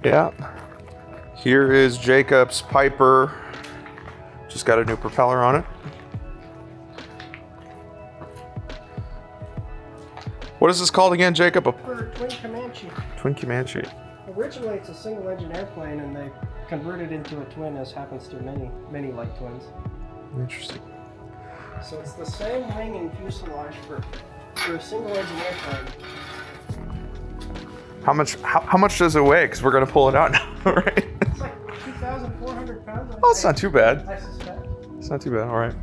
Yeah. Here is Jacob's Piper. Just got a new propeller on it. What is this called again, Jacob? Twin Comanche. Twin Comanche. Originally, it's a single-engine airplane, and they converted into a twin, as happens to many light twins. Interesting. So it's the same wing and fuselage for a single-engine airplane. How much does it weigh? Because we're gonna pull it out now, right? It's like 2,400 pounds. Oh, it's not too bad. I suspect. It's not too bad. All right.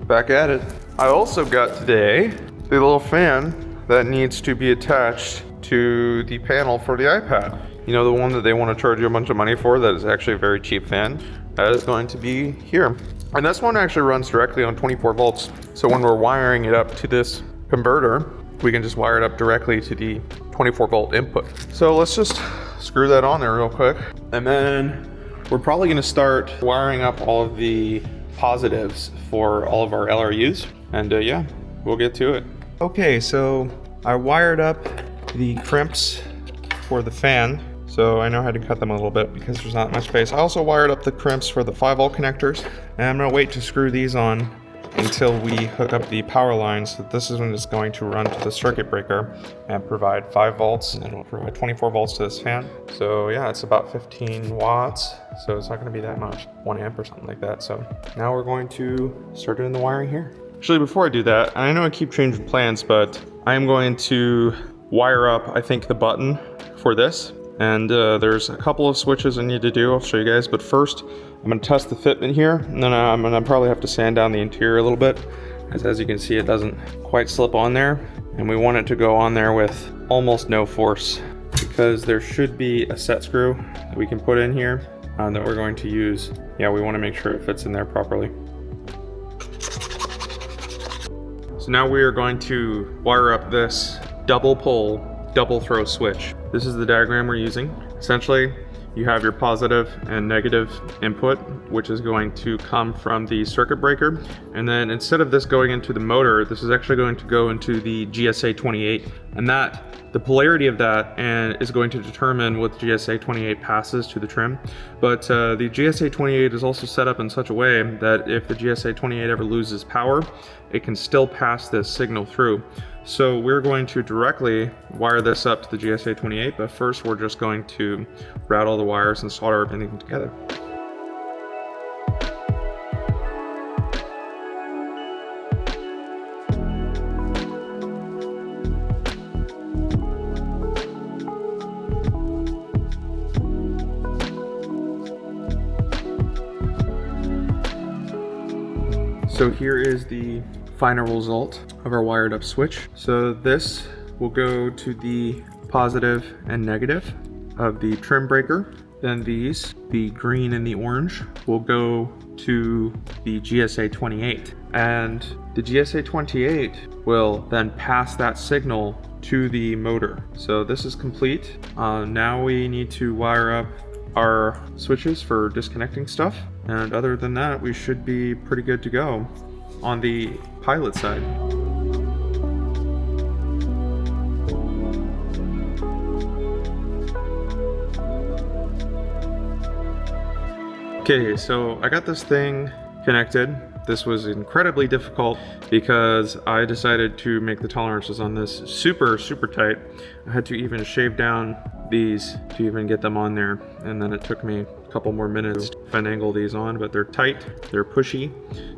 Back at it. I also got today the little fan that needs to be attached to the panel for the iPad. You know, the one that they want to charge you a bunch of money for, that is actually a very cheap fan. That is going to be here. And this one actually runs directly on 24 volts. So when we're wiring it up to this converter, we can just wire it up directly to the 24 volt input. So let's just screw that on there real quick. And then we're probably going to start wiring up all of the positives for all of our LRUs. And yeah, we'll get to it. Okay, so I wired up the crimps for the fan. So I know how to cut them a little bit because there's not much space. I also wired up the crimps for the 5 volt connectors. And I'm gonna wait to screw these on until we hook up the power lines. So this is when it's going to run to the circuit breaker and provide 5 volts, and it'll provide 24 volts to this fan. So yeah, it's about 15 watts. So it's not gonna be that much, 1 amp or something like that. So now we're going to start doing the wiring here. Actually, before I do that, I know I keep changing plans, but I am going to wire up, I think, the button for this. And there's a couple of switches I need to do. I'll show you guys. But first, I'm going to test the fitment here. And then I'm going to probably have to sand down the interior a little bit. As you can see, it doesn't quite slip on there. And we want it to go on there with almost no force, because there should be a set screw that we can put in here that we're going to use. Yeah, we want to make sure it fits in there properly. So now we are going to wire up this double pole, double throw switch. This is the diagram we're using. Essentially, you have your positive and negative input, which is going to come from the circuit breaker. And then instead of this going into the motor, this is actually going to go into the GSA 28. And the polarity of that is going to determine what the GSA 28 passes to the trim. But the GSA 28 is also set up in such a way that if the GSA 28 ever loses power, it can still pass this signal through. So we're going to directly wire this up to the GSA 28, but first we're just going to route all the wires and solder everything together. So here is the final result of our wired up switch. So this will go to the positive and negative of the trim breaker. Then these, the green and the orange, will go to the GSA 28. And the GSA 28 will then pass that signal to the motor. So this is complete. Now we need to wire up our switches for disconnecting stuff. And other than that, we should be pretty good to go on the pilot side. Okay, so I got this thing connected. This was incredibly difficult because I decided to make the tolerances on this super tight. I had to even shave down these to even get them on there, and then it took me a couple more minutes to finagle these on, but they're tight, they're pushy.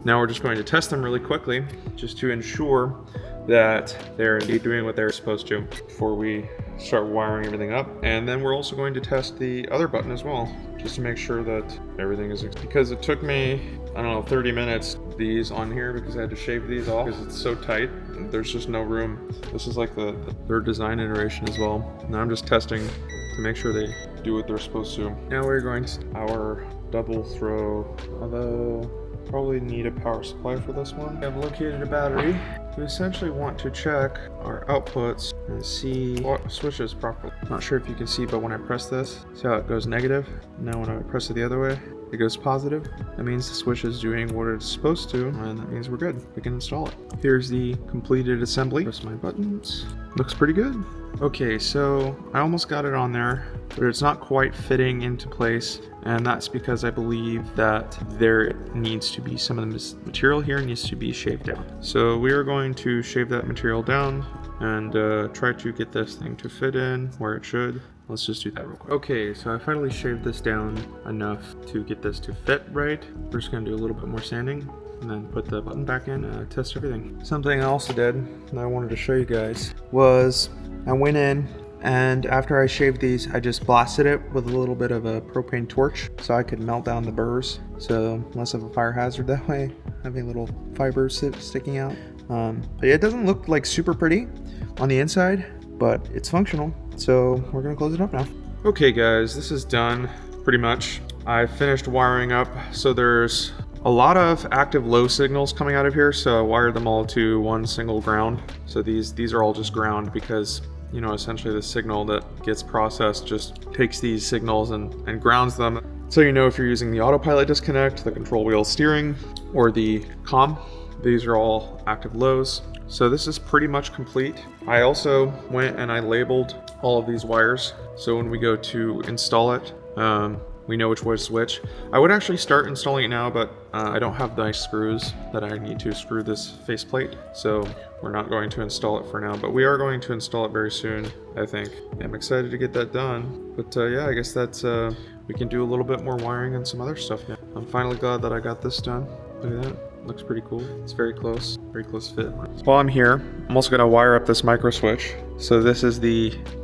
Now we're just going to test them really quickly just to ensure that they're indeed doing what they're supposed to before we start wiring everything up. And then we're also going to test the other button as well, just to make sure that everything is, because it took me, I don't know, 30 minutes these on here because I had to shave these off because it's so tight. There's just no room. This is like the third design iteration as well. Now I'm just testing to make sure they do what they're supposed to. Now we're going to our double throw, although probably need a power supply for this one. I've located a battery. We essentially want to check our outputs and see what switches properly. Not sure if you can see, but when I press this, see how it goes negative? Now when I press it the other way, it goes positive. That means the switch is doing what it's supposed to, and that means we're good. We can install it. Here's the completed assembly. Press my buttons. Looks pretty good. Okay, so I almost got it on there, but it's not quite fitting into place, and that's because I believe that there needs to be some of the material here needs to be shaved down. So we are going to shave that material down and try to get this thing to fit in where it should. Let's just do that real quick. Okay, so I finally shaved this down enough to get this to fit right. We're just gonna do a little bit more sanding and then put the button back in and test everything. Something I also did that I wanted to show you guys was I went in and after I shaved these, I just blasted it with a little bit of a propane torch so I could melt down the burrs. So less of a fire hazard that way, having little fibers sticking out. But yeah, it doesn't look like super pretty on the inside, but it's functional. So we're gonna close it up now. Okay guys, this is done pretty much. I finished wiring up. So there's a lot of active low signals coming out of here. So I wired them all to one single ground. So these are all just ground because, you know, essentially the signal that gets processed just takes these signals and grounds them. So you know if you're using the autopilot disconnect, the control wheel steering, or the comm, these are all active lows. So this is pretty much complete. I also went and I labeled all of these wires. So when we go to install it, we know which was which. I would actually start installing it now, but I don't have nice screws that I need to screw this faceplate. So we're not going to install it for now, but we are going to install it very soon, I think. I'm excited to get that done. But yeah, I guess that's, we can do a little bit more wiring and some other stuff now. I'm finally glad that I got this done. Look at that. Looks pretty cool. It's very close fit. While I'm here, I'm also gonna wire up this micro switch. So this is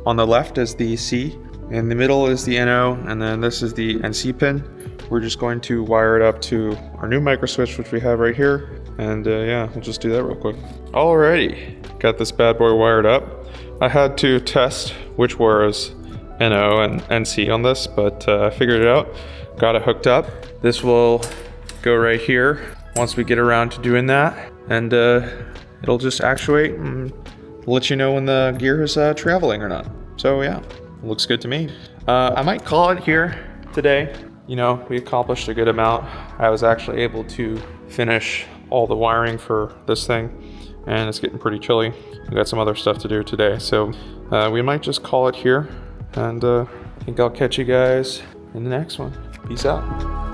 on the left is the C, in the middle is the NO, and then this is the NC pin. We're just going to wire it up to our new micro switch, which we have right here. And yeah, we'll just do that real quick. Alrighty, got this bad boy wired up. I had to test which was NO and NC on this, but I figured it out. Got it hooked up. This will go right here once we get around to doing that, and it'll just actuate and let you know when the gear is traveling or not. So yeah, it looks good to me. I might call it here today. You know, we accomplished a good amount. I was actually able to finish all the wiring for this thing, and it's getting pretty chilly. We got some other stuff to do today, so we might just call it here, and I think I'll catch you guys in the next one. Peace out.